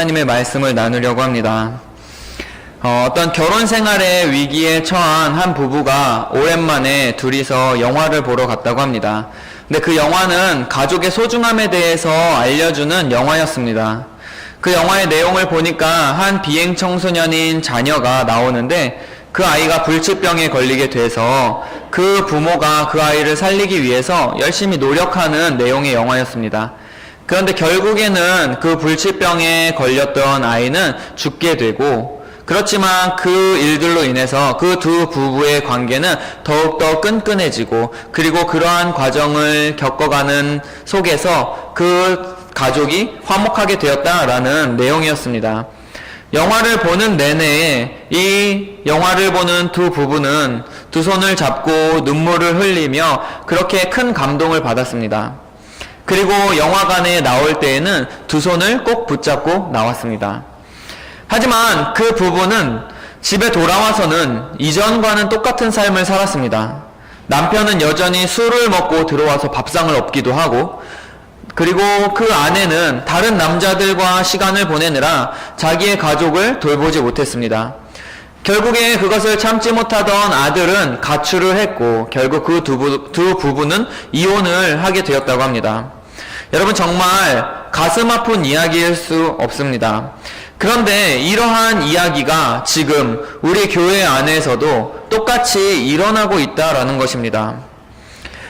하나님의 말씀을 나누려고 합니다. 어떤 결혼 생활의 위기에 처한 한 부부가 오랜만에 둘이서 영화를 보러 갔다고 합니다. 근데 그 영화는 가족의 소중함에 대해서 알려주는 영화였습니다. 그 영화의 내용을 보니까 한 비행 청소년인 자녀가 나오는데 그 아이가 불치병에 걸리게 돼서 그 부모가 그 아이를 살리기 위해서 열심히 노력하는 내용의 영화였습니다. 그런데 결국에는 그 불치병에 걸렸던 아이는 죽게 되고, 그렇지만 그 일들로 인해서 그 두 부부의 관계는 더욱더 끈끈해지고, 그리고 그러한 과정을 겪어가는 속에서 그 가족이 화목하게 되었다라는 내용이었습니다. 영화를 보는 내내 이 영화를 보는 두 부부는 두 손을 잡고 눈물을 흘리며 그렇게 큰 감동을 받았습니다. 그리고 영화관에 나올 때에는 두 손을 꼭 붙잡고 나왔습니다. 하지만 그 부부는 집에 돌아와서는 이전과는 똑같은 삶을 살았습니다. 남편은 여전히 술을 먹고 들어와서 밥상을 엎기도 하고, 그리고 그 아내는 다른 남자들과 시간을 보내느라 자기의 가족을 돌보지 못했습니다. 결국에 그것을 참지 못하던 아들은 가출을 했고, 결국 그 두 부부는 이혼을 하게 되었다고 합니다. 여러분, 정말 가슴 아픈 이야기일 수 없습니다. 그런데 이러한 이야기가 지금 우리 교회 안에서도 똑같이 일어나고 있다라는 것입니다.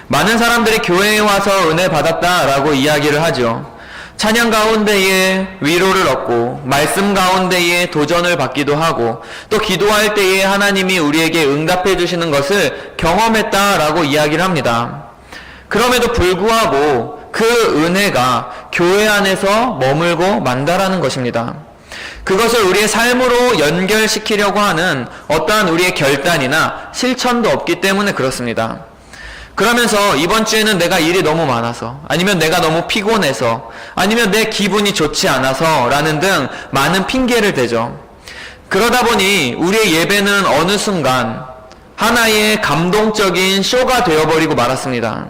많은 사람들이 교회에 와서 은혜 받았다라고 이야기를 하죠. 찬양 가운데에 위로를 얻고, 말씀 가운데에 도전을 받기도 하고, 또 기도할 때에 하나님이 우리에게 응답해 주시는 것을 경험했다라고 이야기를 합니다. 그럼에도 불구하고 그 은혜가 교회 안에서 머물고 만다라는 것입니다. 그것을 우리의 삶으로 연결시키려고 하는 어떠한 우리의 결단이나 실천도 없기 때문에 그렇습니다. 그러면서 이번 주에는 내가 일이 너무 많아서, 아니면 내가 너무 피곤해서, 아니면 내 기분이 좋지 않아서 라는 등 많은 핑계를 대죠. 그러다 보니 우리의 예배는 어느 순간 하나의 감동적인 쇼가 되어버리고 말았습니다.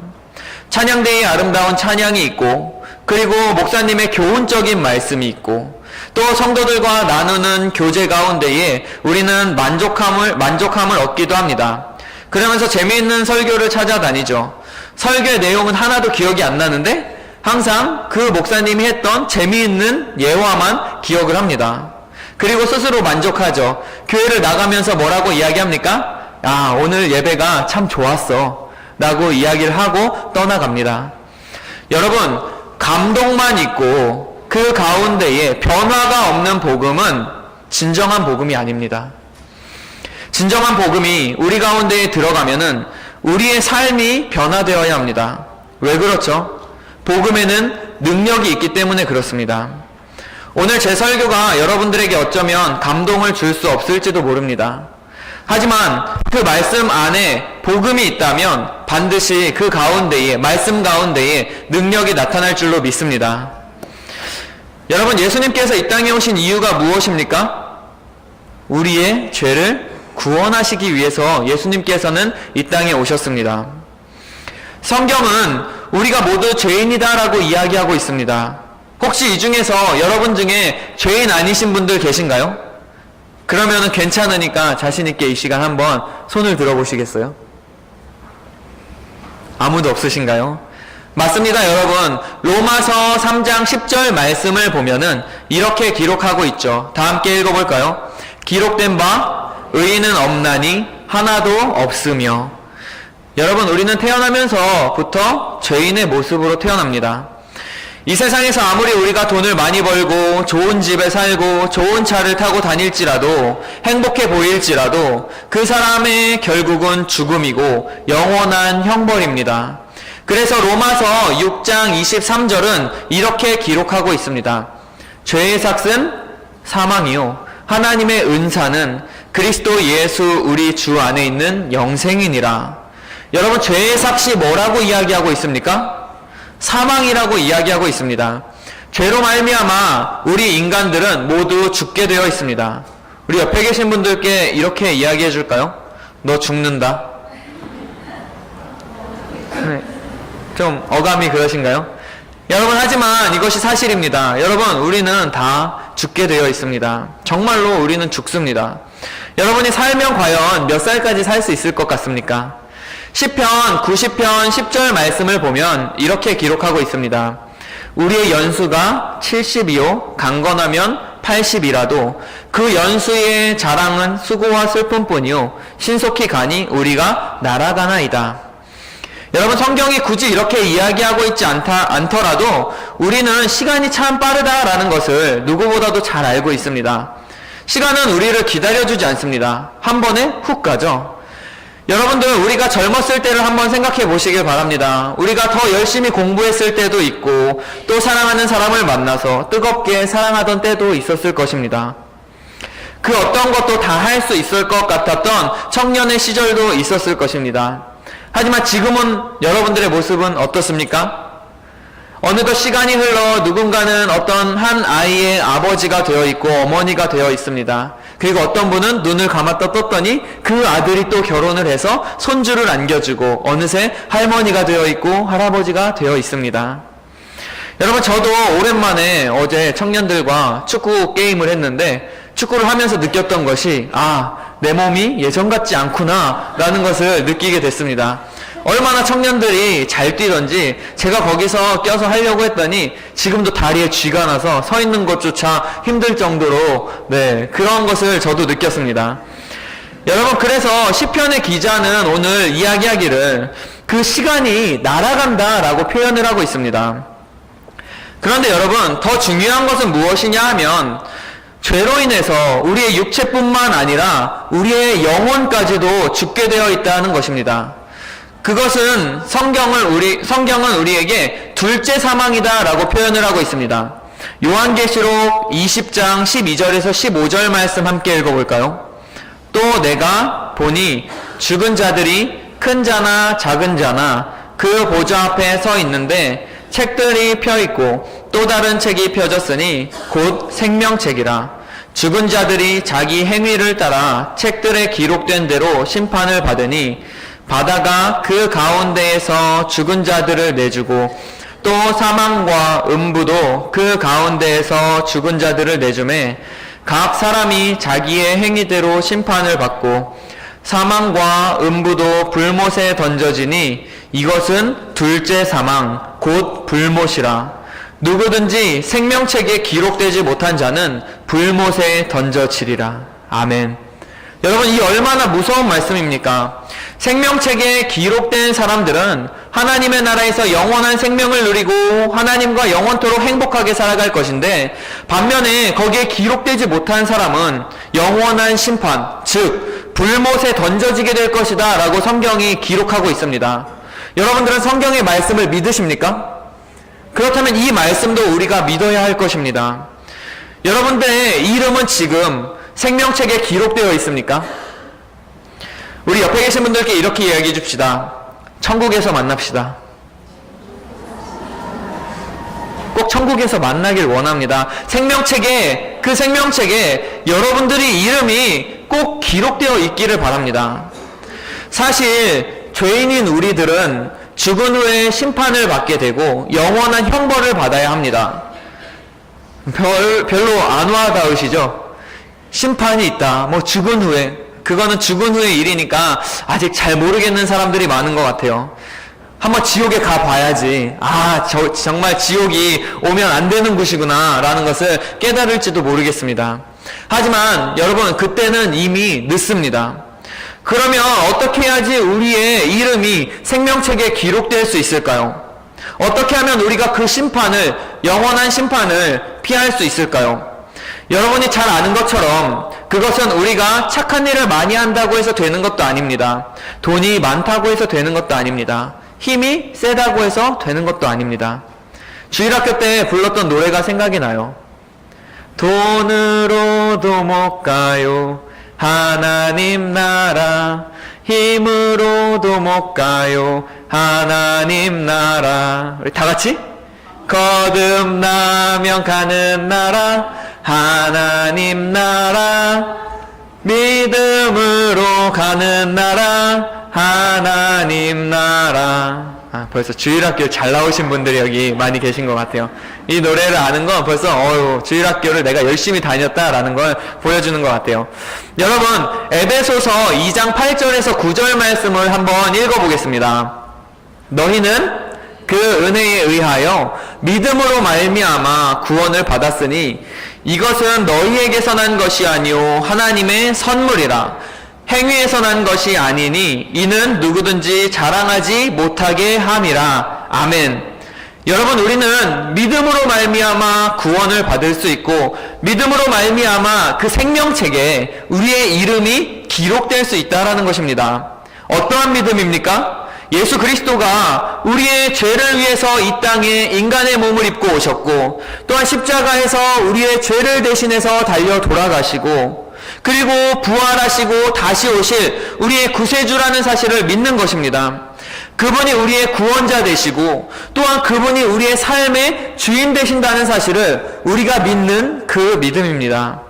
찬양대의 아름다운 찬양이 있고, 그리고 목사님의 교훈적인 말씀이 있고, 또 성도들과 나누는 교제 가운데에 우리는 만족함을 얻기도 합니다. 그러면서 재미있는 설교를 찾아다니죠. 설교의 내용은 하나도 기억이 안 나는데 항상 그 목사님이 했던 재미있는 예화만 기억을 합니다. 그리고 스스로 만족하죠. 교회를 나가면서 뭐라고 이야기합니까? 아, 오늘 예배가 참 좋았어 라고 이야기를 하고 떠나갑니다. 여러분, 감동만 있고 그 가운데에 변화가 없는 복음은 진정한 복음이 아닙니다. 진정한 복음이 우리 가운데에 들어가면은 우리의 삶이 변화되어야 합니다. 왜 그렇죠? 복음에는 능력이 있기 때문에 그렇습니다. 오늘 제 설교가 여러분들에게 어쩌면 감동을 줄 수 없을지도 모릅니다. 하지만 그 말씀 안에 복음이 있다면 반드시 그 가운데에, 말씀 가운데에 능력이 나타날 줄로 믿습니다. 여러분, 예수님께서 이 땅에 오신 이유가 무엇입니까? 우리의 죄를 구원하시기 위해서 예수님께서는 이 땅에 오셨습니다. 성경은 우리가 모두 죄인이다라고 이야기하고 있습니다. 혹시 이 중에서 여러분 중에 죄인 아니신 분들 계신가요? 그러면은 괜찮으니까 자신있게 이 시간 한번 손을 들어보시겠어요? 아무도 없으신가요? 맞습니다, 여러분. 로마서 3장 10절 말씀을 보면은 이렇게 기록하고 있죠. 다 함께 읽어볼까요? 기록된 바 의인은 없나니 하나도 없으며. 여러분, 우리는 태어나면서부터 죄인의 모습으로 태어납니다. 이 세상에서 아무리 우리가 돈을 많이 벌고 좋은 집에 살고 좋은 차를 타고 다닐지라도, 행복해 보일지라도 그 사람의 결국은 죽음이고 영원한 형벌입니다. 그래서 로마서 6장 23절은 이렇게 기록하고 있습니다. 죄의 삭은 사망이요 하나님의 은사는 그리스도 예수 우리 주 안에 있는 영생이니라. 여러분, 죄의 삭이 뭐라고 이야기하고 있습니까? 사망이라고 이야기하고 있습니다. 죄로 말미암아 우리 인간들은 모두 죽게 되어 있습니다. 우리 옆에 계신 분들께 이렇게 이야기해 줄까요? 너 죽는다. 네, 좀 어감이 그러신가요? 여러분, 하지만 이것이 사실입니다. 여러분, 우리는 다 죽게 되어 있습니다. 정말로 우리는 죽습니다. 여러분이 살면 과연 몇 살까지 살 수 있을 것 같습니까? 시편 90편 10절 말씀을 보면 이렇게 기록하고 있습니다. 우리의 연수가 70이요 강건하면 80이라도 그 연수의 자랑은 수고와 슬픔뿐이요 신속히 가니 우리가 날아가나이다. 여러분, 성경이 굳이 이렇게 이야기하고 있지 않더라도 우리는 시간이 참 빠르다라는 것을 누구보다도 잘 알고 있습니다. 시간은 우리를 기다려주지 않습니다. 한 번에 훅 가죠. 여러분들, 우리가 젊었을 때를 한번 생각해 보시길 바랍니다. 우리가 더 열심히 공부했을 때도 있고 또 사랑하는 사람을 만나서 뜨겁게 사랑하던 때도 있었을 것입니다. 그 어떤 것도 다 할 수 있을 것 같았던 청년의 시절도 있었을 것입니다. 하지만 지금은 여러분들의 모습은 어떻습니까? 어느덧 시간이 흘러 누군가는 어떤 한 아이의 아버지가 되어 있고 어머니가 되어 있습니다. 그리고 어떤 분은 눈을 감았다 떴더니 그 아들이 또 결혼을 해서 손주를 안겨주고 어느새 할머니가 되어 있고 할아버지가 되어 있습니다. 여러분, 저도 오랜만에 어제 청년들과 축구 게임을 했는데 축구를 하면서 느꼈던 것이 내 몸이 예전 같지 않구나 라는 것을 느끼게 됐습니다. 얼마나 청년들이 잘 뛰던지 제가 거기서 껴서 하려고 했더니 지금도 다리에 쥐가 나서 서 있는 것조차 힘들 정도로 그런 것을 저도 느꼈습니다. 여러분, 그래서 시편의 기자는 오늘 이야기하기를 그 시간이 날아간다 라고 표현을 하고 있습니다. 그런데 여러분, 더 중요한 것은 무엇이냐 하면 죄로 인해서 우리의 육체뿐만 아니라 우리의 영혼까지도 죽게 되어 있다는 것입니다. 그것은 성경은 우리에게 둘째 사망이다 라고 표현을 하고 있습니다. 요한계시록 20장 12절에서 15절 말씀 함께 읽어볼까요? 또 내가 보니 죽은 자들이 큰 자나 작은 자나 그 보좌 앞에 서 있는데 책들이 펴있고 또 다른 책이 펴졌으니 곧 생명책이라. 죽은 자들이 자기 행위를 따라 책들에 기록된 대로 심판을 받으니 바다가 그 가운데에서 죽은 자들을 내주고 또 사망과 음부도 그 가운데에서 죽은 자들을 내주매 각 사람이 자기의 행위대로 심판을 받고 사망과 음부도 불못에 던져지니 이것은 둘째 사망 곧 불못이라. 누구든지 생명책에 기록되지 못한 자는 불못에 던져지리라. 아멘. 여러분, 이 얼마나 무서운 말씀입니까? 생명책에 기록된 사람들은 하나님의 나라에서 영원한 생명을 누리고 하나님과 영원토록 행복하게 살아갈 것인데, 반면에 거기에 기록되지 못한 사람은 영원한 심판, 즉 불못에 던져지게 될 것이다 라고 성경이 기록하고 있습니다. 여러분들은 성경의 말씀을 믿으십니까? 그렇다면 이 말씀도 우리가 믿어야 할 것입니다. 여러분들의 이름은 지금 생명책에 기록되어 있습니까? 우리 옆에 계신 분들께 이렇게 이야기해 줍시다. 천국에서 만납시다. 꼭 천국에서 만나길 원합니다. 그 생명책에 여러분들의 이름이 꼭 기록되어 있기를 바랍니다. 사실 죄인인 우리들은 죽은 후에 심판을 받게 되고 영원한 형벌을 받아야 합니다. 별로 안 와닿으시죠? 심판이 있다. 죽은 후에. 그거는 죽은 후의 일이니까 아직 잘 모르겠는 사람들이 많은 것 같아요. 한번 지옥에 가봐야지. 정말 지옥이 오면 안 되는 곳이구나 라는 것을 깨달을지도 모르겠습니다. 하지만 여러분, 그때는 이미 늦습니다. 그러면 어떻게 해야지 우리의 이름이 생명책에 기록될 수 있을까요? 어떻게 하면 우리가 그 심판을, 영원한 심판을 피할 수 있을까요? 여러분이 잘 아는 것처럼 그것은 우리가 착한 일을 많이 한다고 해서 되는 것도 아닙니다. 돈이 많다고 해서 되는 것도 아닙니다. 힘이 세다고 해서 되는 것도 아닙니다. 주일학교 때 불렀던 노래가 생각이 나요. 돈으로도 못 가요 하나님 나라, 힘으로도 못 가요 하나님 나라. 우리 다 같이 거듭나면 가는 나라 하나님 나라, 믿음으로 가는 나라 하나님 나라. 벌써 주일학교 잘 나오신 분들이 여기 많이 계신 것 같아요. 이 노래를 아는 건 벌써 주일학교를 내가 열심히 다녔다라는 걸 보여주는 것 같아요. 여러분, 에베소서 2장 8절에서 9절 말씀을 한번 읽어보겠습니다. 너희는 그 은혜에 의하여 믿음으로 말미암아 구원을 받았으니 이것은 너희에게서 난 것이 아니요 하나님의 선물이라. 행위에서 난 것이 아니니 이는 누구든지 자랑하지 못하게 함이라. 아멘. 여러분, 우리는 믿음으로 말미암아 구원을 받을 수 있고 믿음으로 말미암아 그 생명책에 우리의 이름이 기록될 수 있다라는 것입니다. 어떠한 믿음입니까? 예수 그리스도가 우리의 죄를 위해서 이 땅에 인간의 몸을 입고 오셨고 또한 십자가에서 우리의 죄를 대신해서 달려 돌아가시고 그리고 부활하시고 다시 오실 우리의 구세주라는 사실을 믿는 것입니다. 그분이 우리의 구원자 되시고 또한 그분이 우리의 삶의 주인 되신다는 사실을 우리가 믿는 그 믿음입니다.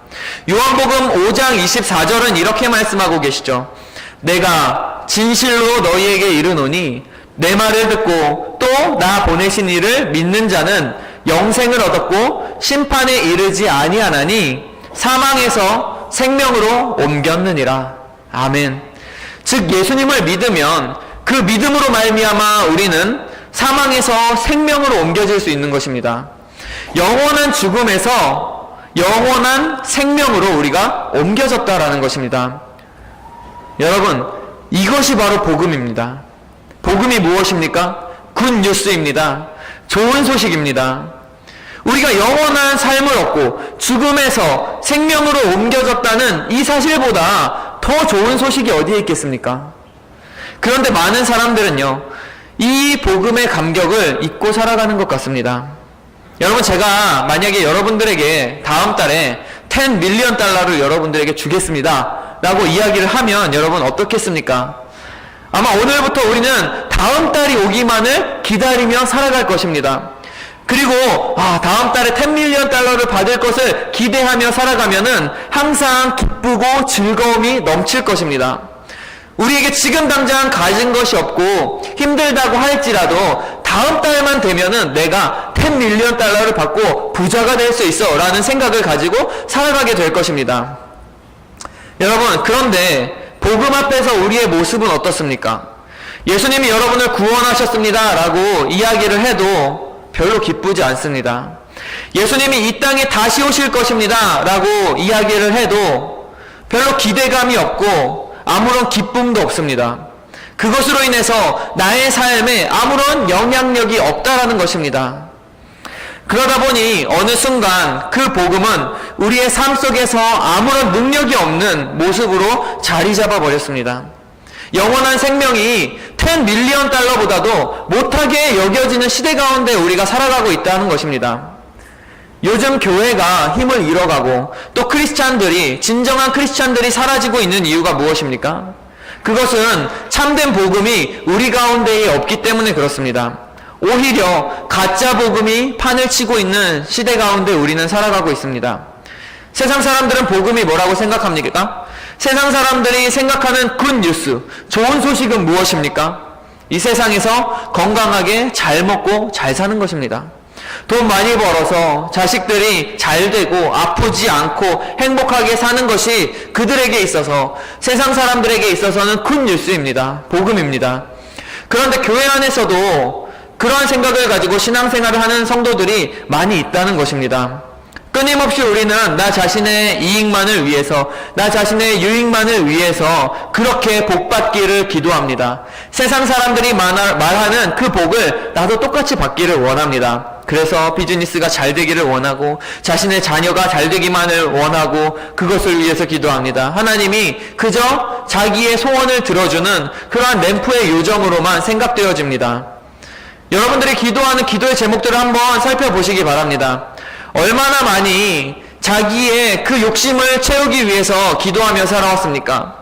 요한복음 5장 24절은 이렇게 말씀하고 계시죠. 내가 진실로 너희에게 이르노니 내 말을 듣고 또 나 보내신 이를 믿는 자는 영생을 얻었고 심판에 이르지 아니하나니 사망에서 생명으로 옮겼느니라. 아멘. 즉 예수님을 믿으면 그 믿음으로 말미암아 우리는 사망에서 생명으로 옮겨질 수 있는 것입니다. 영원한 죽음에서 영원한 생명으로 우리가 옮겨졌다라는 것입니다. 여러분, 이것이 바로 복음입니다. 복음이 무엇입니까? 굿뉴스입니다. 좋은 소식입니다. 우리가 영원한 삶을 얻고 죽음에서 생명으로 옮겨졌다는 이 사실보다 더 좋은 소식이 어디에 있겠습니까? 그런데 많은 사람들은요, 이 복음의 감격을 잊고 살아가는 것 같습니다. 여러분, 제가 만약에 여러분들에게 다음 달에 10 밀리언 달러를 여러분들에게 주겠습니다 라고 이야기를 하면 여러분 어떻겠습니까? 아마 오늘부터 우리는 다음 달이 오기만을 기다리며 살아갈 것입니다. 그리고 다음 달에 10 밀리언 달러를 받을 것을 기대하며 살아가면은 항상 기쁘고 즐거움이 넘칠 것입니다. 우리에게 지금 당장 가진 것이 없고 힘들다고 할지라도 다음 달만 되면은 내가 10 밀리언 달러를 받고 부자가 될 수 있어 라는 생각을 가지고 살아가게 될 것입니다. 여러분, 그런데 복음 앞에서 우리의 모습은 어떻습니까? 예수님이 여러분을 구원하셨습니다 라고 이야기를 해도 별로 기쁘지 않습니다. 예수님이 이 땅에 다시 오실 것입니다 라고 이야기를 해도 별로 기대감이 없고 아무런 기쁨도 없습니다. 그것으로 인해서 나의 삶에 아무런 영향력이 없다라는 것입니다. 그러다 보니 어느 순간 그 복음은 우리의 삶 속에서 아무런 능력이 없는 모습으로 자리 잡아 버렸습니다. 영원한 생명이 10 밀리언 달러보다도 못하게 여겨지는 시대 가운데 우리가 살아가고 있다는 것입니다. 요즘 교회가 힘을 잃어가고 또 크리스찬들이, 진정한 크리스찬들이 사라지고 있는 이유가 무엇입니까? 그것은 참된 복음이 우리 가운데에 없기 때문에 그렇습니다. 오히려 가짜 복음이 판을 치고 있는 시대 가운데 우리는 살아가고 있습니다. 세상 사람들은 복음이 뭐라고 생각합니까? 세상 사람들이 생각하는 굿뉴스, 좋은 소식은 무엇입니까? 이 세상에서 건강하게 잘 먹고 잘 사는 것입니다. 돈 많이 벌어서 자식들이 잘 되고 아프지 않고 행복하게 사는 것이 그들에게 있어서, 세상 사람들에게 있어서는 굿뉴스입니다. 복음입니다. 그런데 교회 안에서도 그러한 생각을 가지고 신앙생활을 하는 성도들이 많이 있다는 것입니다. 끊임없이 우리는 나 자신의 이익만을 위해서, 나 자신의 유익만을 위해서 그렇게 복받기를 기도합니다. 세상 사람들이 말하는 그 복을 나도 똑같이 받기를 원합니다. 그래서 비즈니스가 잘 되기를 원하고 자신의 자녀가 잘 되기만을 원하고 그것을 위해서 기도합니다. 하나님이 그저 자기의 소원을 들어주는 그러한 램프의 요정으로만 생각되어집니다. 여러분들이 기도하는 기도의 제목들을 한번 살펴보시기 바랍니다. 얼마나 많이 자기의 그 욕심을 채우기 위해서 기도하며 살아왔습니까?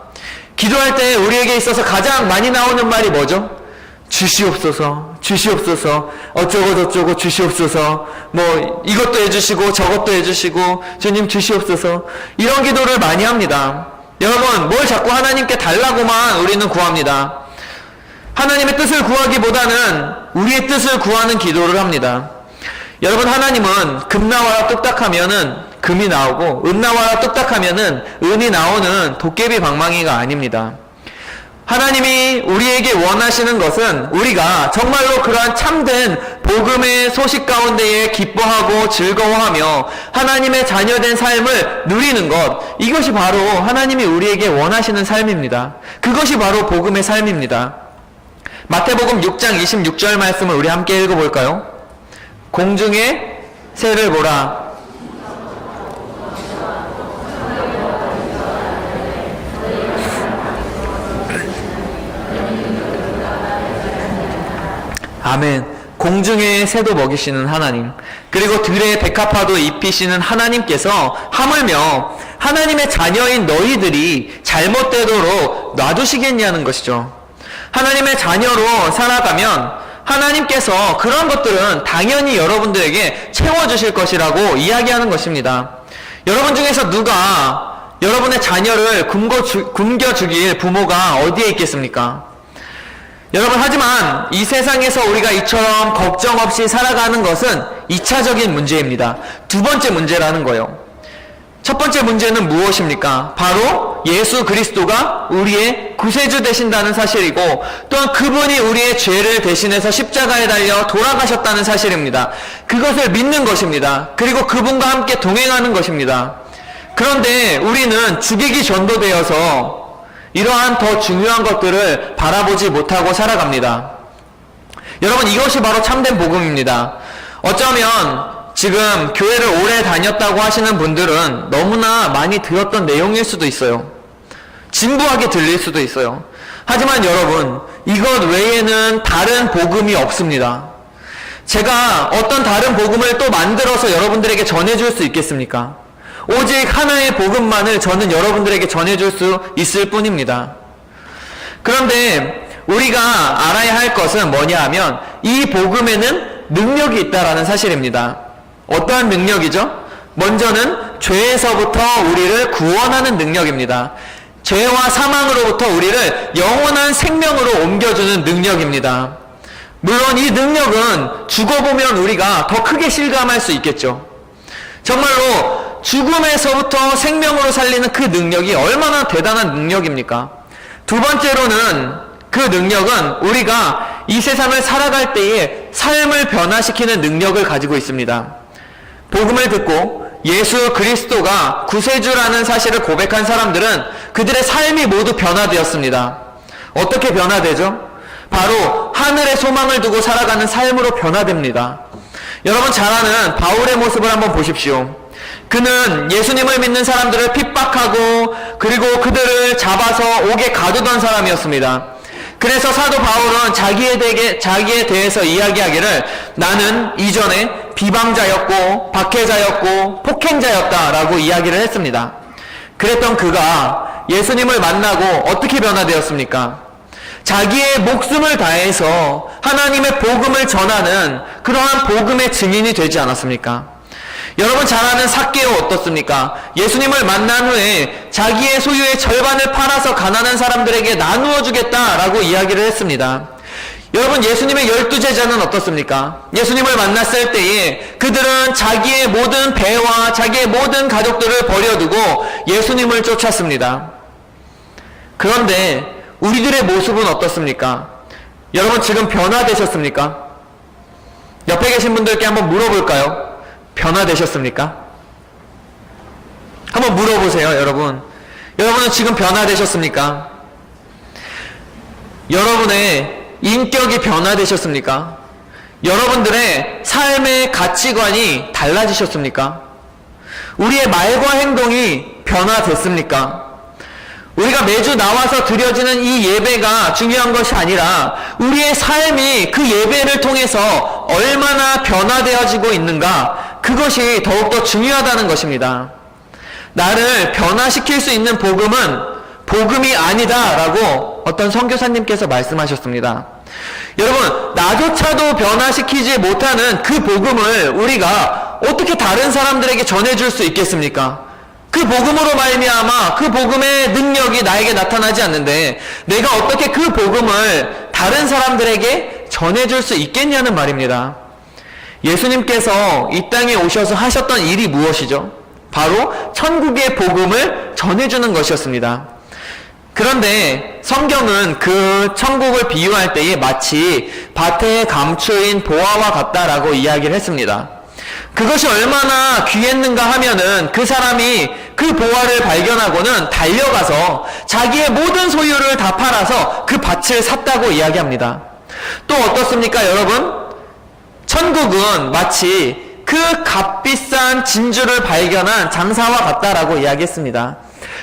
기도할 때 우리에게 있어서 가장 많이 나오는 말이 뭐죠? 주시옵소서, 주시옵소서, 어쩌고 저쩌고 주시옵소서, 뭐 이것도 해주시고 저것도 해주시고 주님 주시옵소서, 이런 기도를 많이 합니다. 여러분, 뭘 자꾸 하나님께 달라고만 우리는 구합니다. 하나님의 뜻을 구하기보다는 우리의 뜻을 구하는 기도를 합니다. 여러분, 하나님은 금 나와라 뚝딱하면은 금이 나오고 은 나와라 뚝딱하면은 은이 나오는 도깨비 방망이가 아닙니다. 하나님이 우리에게 원하시는 것은 우리가 정말로 그러한 참된 복음의 소식 가운데에 기뻐하고 즐거워하며 하나님의 자녀된 삶을 누리는 것, 이것이 바로 하나님이 우리에게 원하시는 삶입니다. 그것이 바로 복음의 삶입니다. 마태복음 6장 26절 말씀을 우리 함께 읽어볼까요? 공중의 새를 보라. 아멘. 공중의 새도 먹이시는 하나님, 그리고 들의 백합화도 입히시는 하나님께서 하물며 하나님의 자녀인 너희들이 잘못되도록 놔두시겠냐는 것이죠. 하나님의 자녀로 살아가면 하나님께서 그런 것들은 당연히 여러분들에게 채워주실 것이라고 이야기하는 것입니다. 여러분 중에서 누가 여러분의 자녀를 굶겨 죽일 부모가 어디에 있겠습니까? 여러분, 하지만 이 세상에서 우리가 이처럼 걱정 없이 살아가는 것은 2차적인 문제입니다. 두 번째 문제라는 거예요. 첫 번째 문제는 무엇입니까? 바로 예수 그리스도가 우리의 구세주 되신다는 사실이고, 또한 그분이 우리의 죄를 대신해서 십자가에 달려 돌아가셨다는 사실입니다. 그것을 믿는 것입니다. 그리고 그분과 함께 동행하는 것입니다. 그런데 우리는 죽이기 전도되어서 이러한 더 중요한 것들을 바라보지 못하고 살아갑니다. 여러분, 이것이 바로 참된 복음입니다. 어쩌면 지금 교회를 오래 다녔다고 하시는 분들은 너무나 많이 들었던 내용일 수도 있어요. 진부하게 들릴 수도 있어요. 하지만 여러분, 이것 외에는 다른 복음이 없습니다. 제가 어떤 다른 복음을 또 만들어서 여러분들에게 전해줄 수 있겠습니까? 오직 하나의 복음만을 저는 여러분들에게 전해줄 수 있을 뿐입니다. 그런데 우리가 알아야 할 것은 뭐냐 하면 이 복음에는 능력이 있다라는 사실입니다. 어떠한 능력이죠? 먼저는 죄에서부터 우리를 구원하는 능력입니다. 죄와 사망으로부터 우리를 영원한 생명으로 옮겨주는 능력입니다. 물론 이 능력은 죽어보면 우리가 더 크게 실감할 수 있겠죠. 정말로 죽음에서부터 생명으로 살리는 그 능력이 얼마나 대단한 능력입니까? 두 번째로는 그 능력은 우리가 이 세상을 살아갈 때에 삶을 변화시키는 능력을 가지고 있습니다. 복음을 듣고 예수 그리스도가 구세주라는 사실을 고백한 사람들은 그들의 삶이 모두 변화되었습니다. 어떻게 변화되죠? 바로 하늘의 소망을 두고 살아가는 삶으로 변화됩니다. 여러분 잘 아는 바울의 모습을 한번 보십시오. 그는 예수님을 믿는 사람들을 핍박하고 그리고 그들을 잡아서 옥에 가두던 사람이었습니다. 그래서 사도 바울은 자기에 대해서 이야기하기를 나는 이전에 비방자였고 박해자였고 폭행자였다라고 이야기를 했습니다. 그랬던 그가 예수님을 만나고 어떻게 변화되었습니까? 자기의 목숨을 다해서 하나님의 복음을 전하는 그러한 복음의 증인이 되지 않았습니까? 여러분 잘 아는 삭개오 어떻습니까? 예수님을 만난 후에 자기의 소유의 절반을 팔아서 가난한 사람들에게 나누어 주겠다라고 이야기를 했습니다. 여러분 예수님의 12제자는 어떻습니까? 예수님을 만났을 때에 그들은 자기의 모든 배와 자기의 모든 가족들을 버려두고 예수님을 쫓았습니다. 그런데 우리들의 모습은 어떻습니까? 여러분 지금 변화되셨습니까? 옆에 계신 분들께 한번 물어볼까요? 변화되셨습니까? 한번 물어보세요, 여러분. 여러분은 지금 변화되셨습니까? 여러분의 인격이 변화되셨습니까? 여러분들의 삶의 가치관이 달라지셨습니까? 우리의 말과 행동이 변화됐습니까? 우리가 매주 나와서 드려지는 이 예배가 중요한 것이 아니라 우리의 삶이 그 예배를 통해서 얼마나 변화되어지고 있는가, 그것이 더욱더 중요하다는 것입니다. 나를 변화시킬 수 있는 복음은 복음이 아니다라고 어떤 선교사님께서 말씀하셨습니다. 여러분, 나조차도 변화시키지 못하는 그 복음을 우리가 어떻게 다른 사람들에게 전해줄 수 있겠습니까? 그 복음으로 말미암아 그 복음의 능력이 나에게 나타나지 않는데 내가 어떻게 그 복음을 다른 사람들에게 전해줄 수 있겠냐는 말입니다. 예수님께서 이 땅에 오셔서 하셨던 일이 무엇이죠? 바로 천국의 복음을 전해주는 것이었습니다. 그런데 성경은 그 천국을 비유할 때에 마치 밭에 감추인 보화와 같다라고 이야기를 했습니다. 그것이 얼마나 귀했는가 하면은 그 사람이 그 보화를 발견하고는 달려가서 자기의 모든 소유를 다 팔아서 그 밭을 샀다고 이야기합니다. 또 어떻습니까, 여러분? 천국은 마치 그 값비싼 진주를 발견한 장사와 같다라고 이야기했습니다.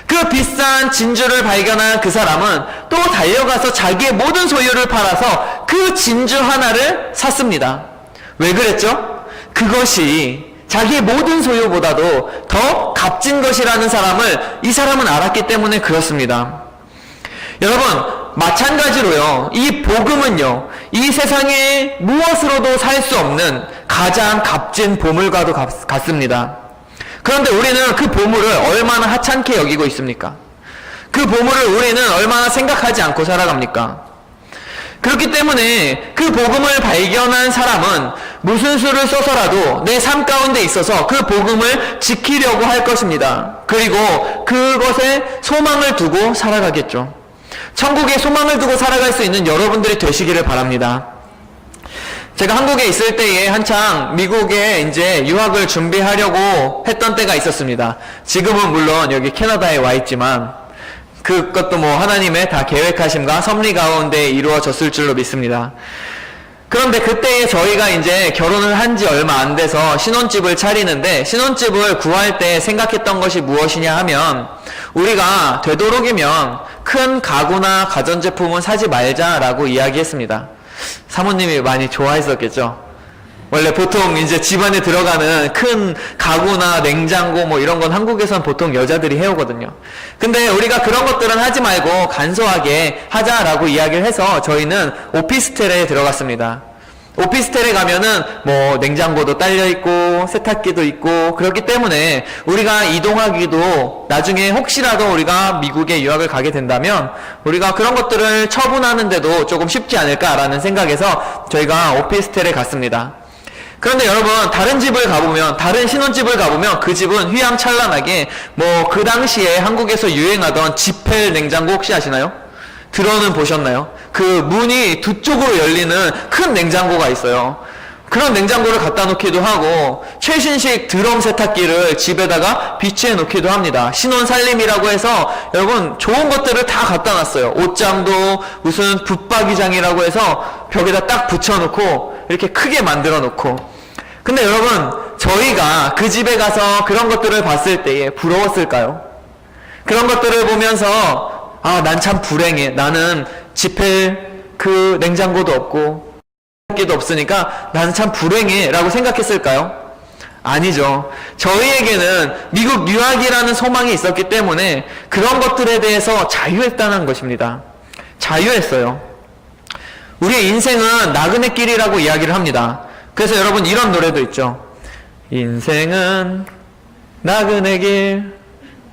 그 비싼 진주를 발견한 그 사람은 또 달려가서 자기의 모든 소유를 팔아서 그 진주 하나를 샀습니다. 왜 그랬죠? 그것이 자기의 모든 소유보다도 더 값진 것이라는 사람을 이 사람은 알았기 때문에 그렇습니다. 여러분, 마찬가지로요, 이 복음은요, 이 세상에 무엇으로도 살 수 없는 가장 값진 보물과도 같습니다. 그런데 우리는 그 보물을 얼마나 하찮게 여기고 있습니까? 그 보물을 우리는 얼마나 생각하지 않고 살아갑니까? 그렇기 때문에 그 복음을 발견한 사람은 무슨 수를 써서라도 내 삶 가운데 있어서 그 복음을 지키려고 할 것입니다. 그리고 그것에 소망을 두고 살아가겠죠. 천국에 소망을 두고 살아갈 수 있는 여러분들이 되시기를 바랍니다. 제가 한국에 있을 때에 한창 미국에 이제 유학을 준비하려고 했던 때가 있었습니다. 지금은 물론 여기 캐나다에 와 있지만 그것도 뭐 하나님의 다 계획하심과 섭리 가운데 이루어졌을 줄로 믿습니다. 그런데 그때에 저희가 이제 결혼을 한 지 얼마 안 돼서 신혼집을 차리는데, 신혼집을 구할 때 생각했던 것이 무엇이냐 하면, 우리가 되도록이면 큰 가구나 가전제품은 사지 말자라고 이야기했습니다. 사모님이 많이 좋아했었겠죠. 원래 보통 이제 집안에 들어가는 큰 가구나 냉장고 뭐 이런 건 한국에선 보통 여자들이 해오거든요. 근데 우리가 그런 것들은 하지 말고 간소하게 하자라고 이야기를 해서 저희는 오피스텔에 들어갔습니다. 오피스텔에 가면은 뭐 냉장고도 딸려있고 세탁기도 있고 그렇기 때문에 우리가 이동하기도 나중에 혹시라도 우리가 미국에 유학을 가게 된다면 우리가 그런 것들을 처분하는데도 조금 쉽지 않을까라는 생각에서 저희가 오피스텔에 갔습니다. 그런데 여러분, 다른 집을 가보면, 다른 신혼집을 가보면 그 집은 휘황찬란하게 뭐 그 당시에 한국에서 유행하던 지펠 냉장고 혹시 아시나요? 들어는 보셨나요? 그 문이 두 쪽으로 열리는 큰 냉장고가 있어요. 그런 냉장고를 갖다 놓기도 하고 최신식 드럼 세탁기를 집에다가 비치해 놓기도 합니다. 신혼살림이라고 해서 여러분 좋은 것들을 다 갖다 놨어요. 옷장도 무슨 붙박이장이라고 해서 벽에다 딱 붙여놓고 이렇게 크게 만들어 놓고. 근데 여러분, 저희가 그 집에 가서 그런 것들을 봤을 때에 부러웠을까요? 그런 것들을 보면서 아, 난 참 불행해. 나는 지펠 그 냉장고도 없고 기도 없으니까 나는 참 불행해 라고 생각했을까요? 아니죠. 저희에게는 미국 유학이라는 소망이 있었기 때문에 그런 것들에 대해서 자유했다는 것입니다. 자유했어요. 우리의 인생은 나그네 길이라고 이야기를 합니다. 그래서 여러분 이런 노래도 있죠. 인생은 나그네 길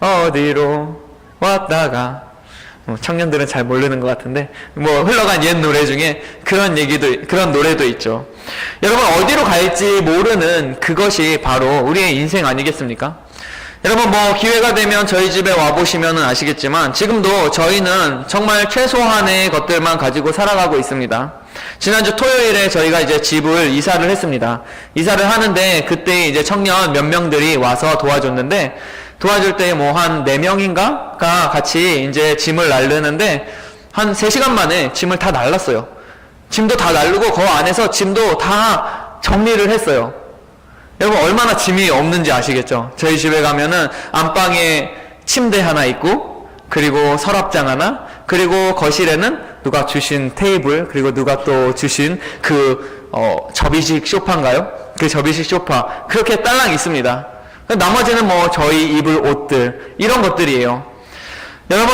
어디로 왔다가, 청년들은 잘 모르는 것 같은데 뭐 흘러간 옛 노래 중에 그런 노래도 있죠. 여러분, 어디로 갈지 모르는 그것이 바로 우리의 인생 아니겠습니까? 여러분, 뭐 기회가 되면 저희 집에 와보시면 아시겠지만 지금도 저희는 정말 최소한의 것들만 가지고 살아가고 있습니다. 지난주 토요일에 저희가 이제 집을 이사를 했습니다. 이사를 하는데 그때 이제 청년 몇 명들이 와서 도와줬는데, 도와줄 때 뭐 한 4명인가가 같이 이제 짐을 날르는데 한 3시간 만에 짐을 다 날랐어요. 짐도 다 날르고 그 안에서 짐도 다 정리를 했어요. 여러분, 얼마나 짐이 없는지 아시겠죠? 저희 집에 가면은 안방에 침대 하나 있고, 그리고 서랍장 하나, 그리고 거실에는 누가 주신 테이블, 그리고 누가 또 주신 접이식 소파인가요? 그 접이식 소파, 그렇게 딸랑 있습니다. 나머지는 뭐 저희 입을 옷들, 이런 것들이에요. 여러분,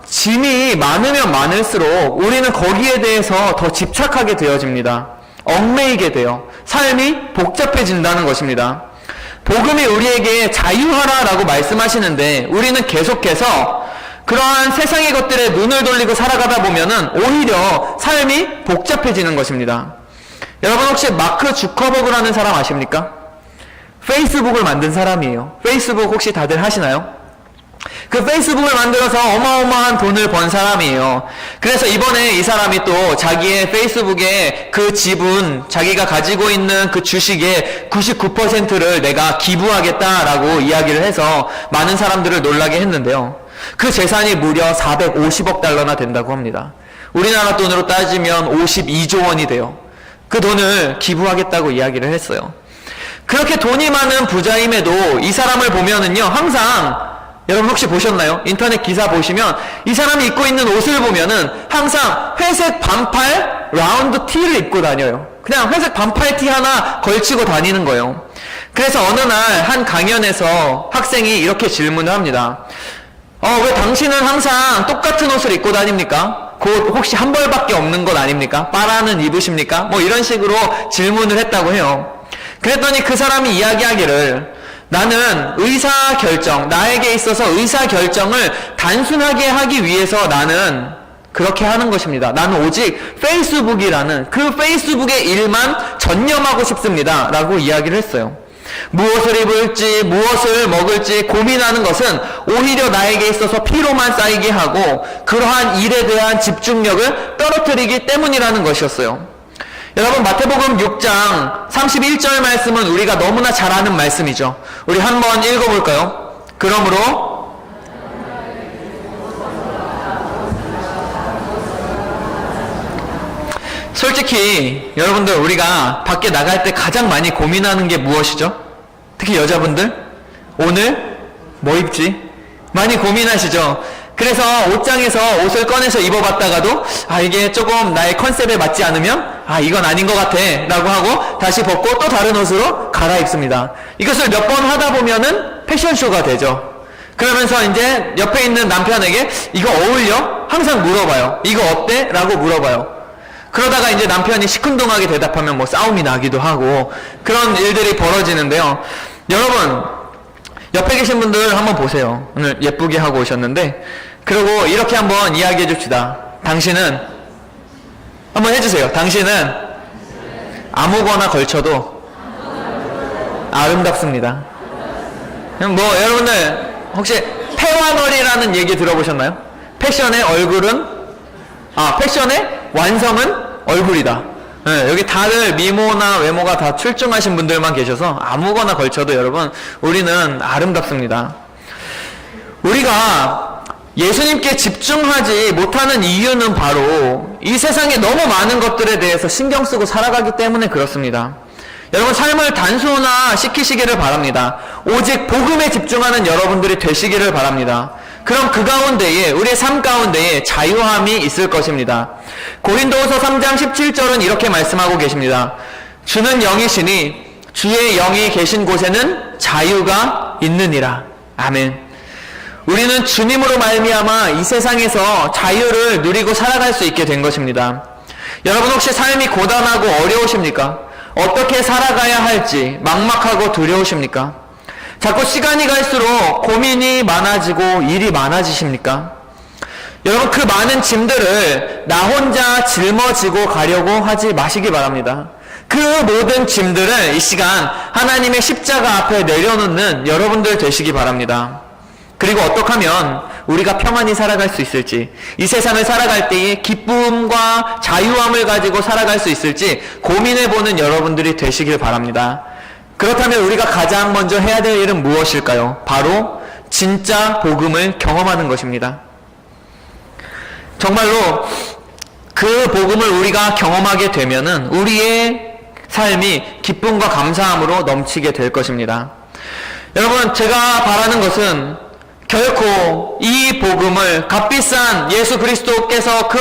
짐이 많으면 많을수록 우리는 거기에 대해서 더 집착하게 되어집니다. 얽매이게 돼요. 삶이 복잡해진다는 것입니다. 복음이 우리에게 자유하라라고 말씀하시는데 우리는 계속해서 그러한 세상의 것들에 눈을 돌리고 살아가다 보면은 오히려 삶이 복잡해지는 것입니다. 여러분 혹시 마크 주커버그라는 사람 아십니까? 페이스북을 만든 사람이에요. 페이스북 혹시 다들 하시나요? 그 페이스북을 만들어서 어마어마한 돈을 번 사람이에요. 그래서 이번에 이 사람이 또 자기의 페이스북에 그 지분, 자기가 가지고 있는 그 주식의 99%를 내가 기부하겠다라고 이야기를 해서 많은 사람들을 놀라게 했는데요. 그 재산이 무려 450억 달러나 된다고 합니다. 우리나라 돈으로 따지면 52조 원이 돼요. 그 돈을 기부하겠다고 이야기를 했어요. 그렇게 돈이 많은 부자임에도 이 사람을 보면은요, 항상 여러분 혹시 보셨나요? 인터넷 기사 보시면 이 사람이 입고 있는 옷을 보면은 항상 회색 반팔 라운드 티를 입고 다녀요. 그냥 회색 반팔 티 하나 걸치고 다니는 거예요. 그래서 어느 날 한 강연에서 학생이 이렇게 질문을 합니다. 왜 당신은 항상 똑같은 옷을 입고 다닙니까? 그 옷 혹시 한 벌밖에 없는 것 아닙니까? 빨아는 입으십니까? 뭐 이런 식으로 질문을 했다고 해요. 그랬더니 그 사람이 이야기하기를 나는 의사결정, 나에게 있어서 의사결정을 단순하게 하기 위해서 나는 그렇게 하는 것입니다. 나는 오직 페이스북이라는 그 페이스북의 일만 전념하고 싶습니다. 라고 이야기를 했어요. 무엇을 입을지, 무엇을 먹을지 고민하는 것은 오히려 나에게 있어서 피로만 쌓이게 하고 그러한 일에 대한 집중력을 떨어뜨리기 때문이라는 것이었어요. 여러분 마태복음 6장 31절 말씀은 우리가 너무나 잘 아는 말씀이죠. 우리 한번 읽어볼까요? 그러므로 솔직히 여러분들 우리가 밖에 나갈 때 가장 많이 고민하는 게 무엇이죠? 특히 여자분들 오늘 뭐 입지? 많이 고민하시죠? 그래서 옷장에서 옷을 꺼내서 입어봤다가도 이게 조금 나의 컨셉에 맞지 않으면 이건 아닌 것 같아 라고 하고 다시 벗고 또 다른 옷으로 갈아입습니다. 이것을 몇 번 하다 보면은 패션쇼가 되죠. 그러면서 이제 옆에 있는 남편에게 이거 어울려? 항상 물어봐요. 이거 어때? 라고 물어봐요. 그러다가 이제 남편이 시큰둥하게 대답하면 뭐 싸움이 나기도 하고 그런 일들이 벌어지는데요. 여러분 옆에 계신 분들 한번 보세요. 오늘 예쁘게 하고 오셨는데 그리고 이렇게 한번 이야기해 줍시다. 당신은 한번 해주세요. 당신은 아무거나 걸쳐도 아름답습니다. 뭐 여러분들 혹시 패와널이라는 얘기 들어보셨나요? 패션의 얼굴은 패션의 완성은 얼굴이다. 네, 여기 다들 미모나 외모가 다 출중하신 분들만 계셔서 아무거나 걸쳐도 여러분 우리는 아름답습니다. 우리가 예수님께 집중하지 못하는 이유는 바로 이 세상에 너무 많은 것들에 대해서 신경 쓰고 살아가기 때문에 그렇습니다. 여러분 삶을 단순화시키시기를 바랍니다. 오직 복음에 집중하는 여러분들이 되시기를 바랍니다. 그럼 그 가운데에 우리의 삶 가운데에 자유함이 있을 것입니다. 고린도후서 3장 17절은 이렇게 말씀하고 계십니다. 주는 영이시니 주의 영이 계신 곳에는 자유가 있느니라. 아멘. 우리는 주님으로 말미암아 이 세상에서 자유를 누리고 살아갈 수 있게 된 것입니다. 여러분 혹시 삶이 고단하고 어려우십니까? 어떻게 살아가야 할지 막막하고 두려우십니까? 자꾸 시간이 갈수록 고민이 많아지고 일이 많아지십니까? 여러분 그 많은 짐들을 나 혼자 짊어지고 가려고 하지 마시기 바랍니다. 그 모든 짐들을 이 시간 하나님의 십자가 앞에 내려놓는 여러분들 되시기 바랍니다. 그리고 어떻게 하면 우리가 평안히 살아갈 수 있을지, 이 세상을 살아갈 때에 기쁨과 자유함을 가지고 살아갈 수 있을지 고민해보는 여러분들이 되시길 바랍니다. 그렇다면 우리가 가장 먼저 해야 될 일은 무엇일까요? 바로 진짜 복음을 경험하는 것입니다. 정말로 그 복음을 우리가 경험하게 되면은 우리의 삶이 기쁨과 감사함으로 넘치게 될 것입니다. 여러분 제가 바라는 것은 결코 이 복음을 gat비싼 예수 그리스도께서 그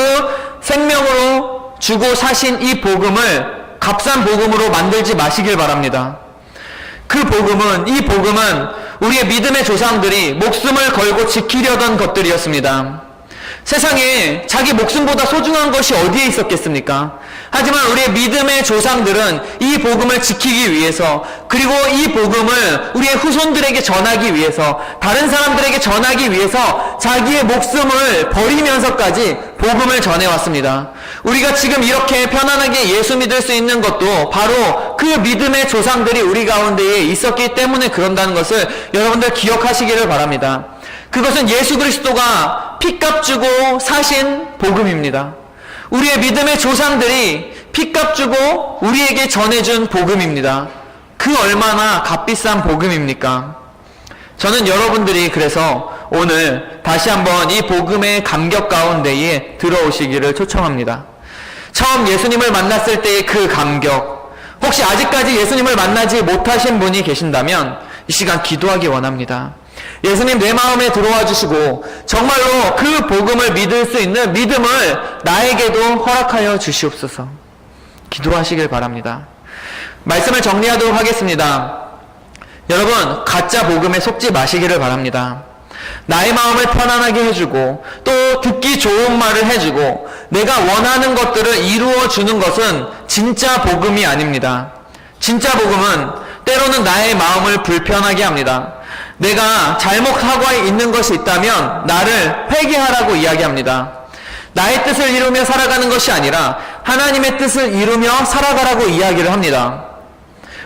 생명으로 주고 사신 이 복음을 값싼 복음으로 만들지 마시길 바랍니다. 이 복음은 우리의 믿음의 조상들이 목숨을 걸고 지키려던 것들이었습니다. 세상에 자기 목숨보다 소중한 것이 어디에 있었겠습니까? 하지만 우리의 믿음의 조상들은 이 복음을 지키기 위해서, 그리고 이 복음을 우리의 후손들에게 전하기 위해서, 다른 사람들에게 전하기 위해서 자기의 목숨을 버리면서까지 복음을 전해왔습니다. 우리가 지금 이렇게 편안하게 예수 믿을 수 있는 것도 바로 그 믿음의 조상들이 우리 가운데에 있었기 때문에 그런다는 것을 여러분들 기억하시기를 바랍니다. 그것은 예수 그리스도가 피값 주고 사신 복음입니다. 우리의 믿음의 조상들이 피값 주고 우리에게 전해준 복음입니다. 그 얼마나 값비싼 복음입니까? 저는 여러분들이 그래서 오늘 다시 한번 이 복음의 감격 가운데에 들어오시기를 초청합니다. 처음 예수님을 만났을 때의 그 감격, 혹시 아직까지 예수님을 만나지 못하신 분이 계신다면 이 시간 기도하기 원합니다. 예수님 내 마음에 들어와 주시고 정말로 그 복음을 믿을 수 있는 믿음을 나에게도 허락하여 주시옵소서. 기도하시길 바랍니다. 말씀을 정리하도록 하겠습니다. 여러분, 가짜 복음에 속지 마시기를 바랍니다. 나의 마음을 편안하게 해주고 또 듣기 좋은 말을 해주고 내가 원하는 것들을 이루어주는 것은 진짜 복음이 아닙니다. 진짜 복음은 때로는 나의 마음을 불편하게 합니다. 내가 잘못하고 있는 것이 있다면 나를 회개하라고 이야기합니다. 나의 뜻을 이루며 살아가는 것이 아니라 하나님의 뜻을 이루며 살아가라고 이야기를 합니다.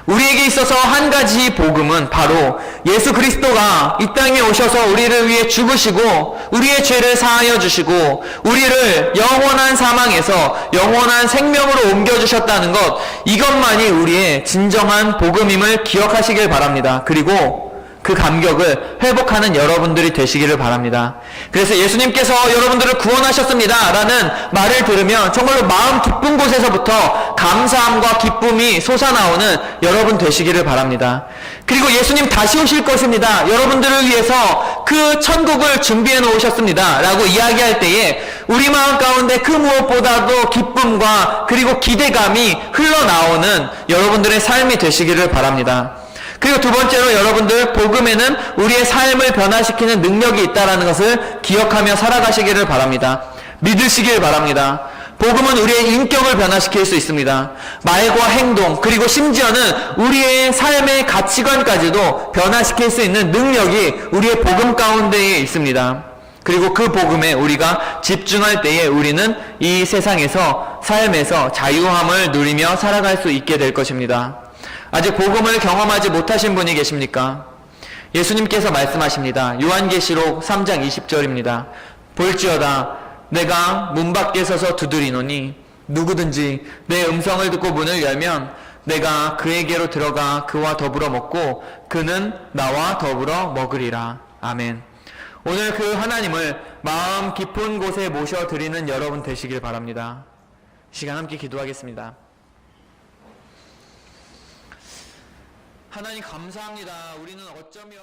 우리에게 있어서 한 가지 복음은 바로 예수 그리스도가 이 땅에 오셔서 우리를 위해 죽으시고 우리의 죄를 사하여 주시고 우리를 영원한 사망에서 영원한 생명으로 옮겨주셨다는 것, 이것만이 우리의 진정한 복음임을 기억하시길 바랍니다. 그리고 그 감격을 회복하는 여러분들이 되시기를 바랍니다. 그래서 예수님께서 여러분들을 구원하셨습니다 라는 말을 들으면 정말로 마음 기쁜 곳에서부터 감사함과 기쁨이 솟아나오는 여러분 되시기를 바랍니다. 그리고 예수님 다시 오실 것입니다, 여러분들을 위해서 그 천국을 준비해 놓으셨습니다 라고 이야기할 때에 우리 마음 가운데 그 무엇보다도 기쁨과 그리고 기대감이 흘러나오는 여러분들의 삶이 되시기를 바랍니다. 그리고 두 번째로 여러분들, 복음에는 우리의 삶을 변화시키는 능력이 있다는 것을 기억하며 살아가시기를 바랍니다. 믿으시길 바랍니다. 복음은 우리의 인격을 변화시킬 수 있습니다. 말과 행동, 그리고 심지어는 우리의 삶의 가치관까지도 변화시킬 수 있는 능력이 우리의 복음 가운데에 있습니다. 그리고 그 복음에 우리가 집중할 때에 우리는 이 세상에서, 삶에서 자유함을 누리며 살아갈 수 있게 될 것입니다. 아직 복음을 경험하지 못하신 분이 계십니까? 예수님께서 말씀하십니다. 요한계시록 3장 20절입니다. 볼지어다 내가 문 밖에 서서 두드리노니 누구든지 내 음성을 듣고 문을 열면 내가 그에게로 들어가 그와 더불어 먹고 그는 나와 더불어 먹으리라. 아멘. 오늘 그 하나님을 마음 깊은 곳에 모셔드리는 여러분 되시길 바랍니다. 시간 함께 기도하겠습니다. 하나님 감사합니다. 우리는 어쩌면